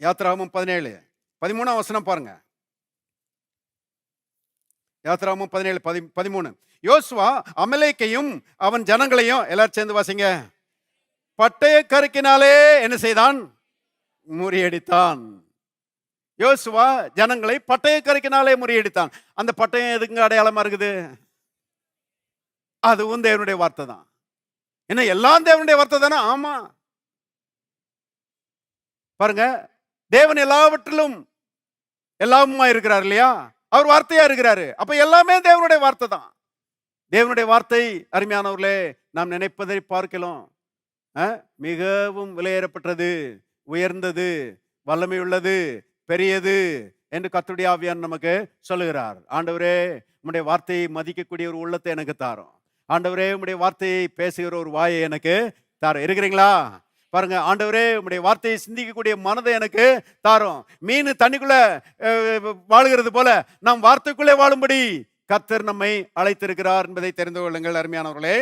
யாத்திராகமம் 17:13 வசனம் பாருங்க. யாத்திராகமம் 17:13. யோசுவா அமலேக்கையும் அவன் ஜனங்களையும், எல்லாரும் சேர்ந்து வாசிங்க, பட்டய கருக்கினாலே என்ன செய்தான்? முறியடித்தான். யோசுவா ஜனங்களை பட்டய கருக்கினாலே முறியடித்தான். அந்த பட்டயம் எதுக்கு அடையாளமா இருக்குது? அதுவும் தேவனுடைய வார்த்தை தான். என்ன எல்லாம் தேவனுடைய வார்த்தை தானே? ஆமா. பாருங்க, தேவன் எல்லாவற்றிலும் எல்லாமுமா இருக்கிறார் இல்லையா? அவர் வார்த்தையா இருக்கிறாரு. அப்ப எல்லாமே தேவனுடைய வார்த்தை தான். தேவனுடைய வார்த்தை அருமையானவர்களே, நாம் நினைப்பதை பார்க்கலாம் மிகவும் விலையேறப்பட்டது, உயர்ந்தது, வல்லமை உள்ளது, பெரியது என்று கர்த்தருடைய ஆவியானவர் நமக்கு சொல்லுகிறார். ஆண்டவரே, உம்முடைய வார்த்தையை மதிக்கக்கூடிய ஒரு உள்ளத்தை எனக்கு தாரும். ஆண்டவரே, உம்முடைய வார்த்தையை பேசுகிற ஒரு வாயை எனக்கு தாரும். இருக்கிறீங்களா? பாருங்க, ஆண்டவரே, உம்முடைய வார்த்தையை சிந்திக்கக்கூடிய மனதை எனக்கு தாரும். மீன் தண்ணிக்குள்ள வாழுகிறது போல நாம் வார்த்தைக்குள்ளே வாழும்படி கர்த்தர் நம்மை அழைத்திருக்கிறார் என்பதை தெரிந்து கொள்ளுங்கள் அருமையானவர்களே.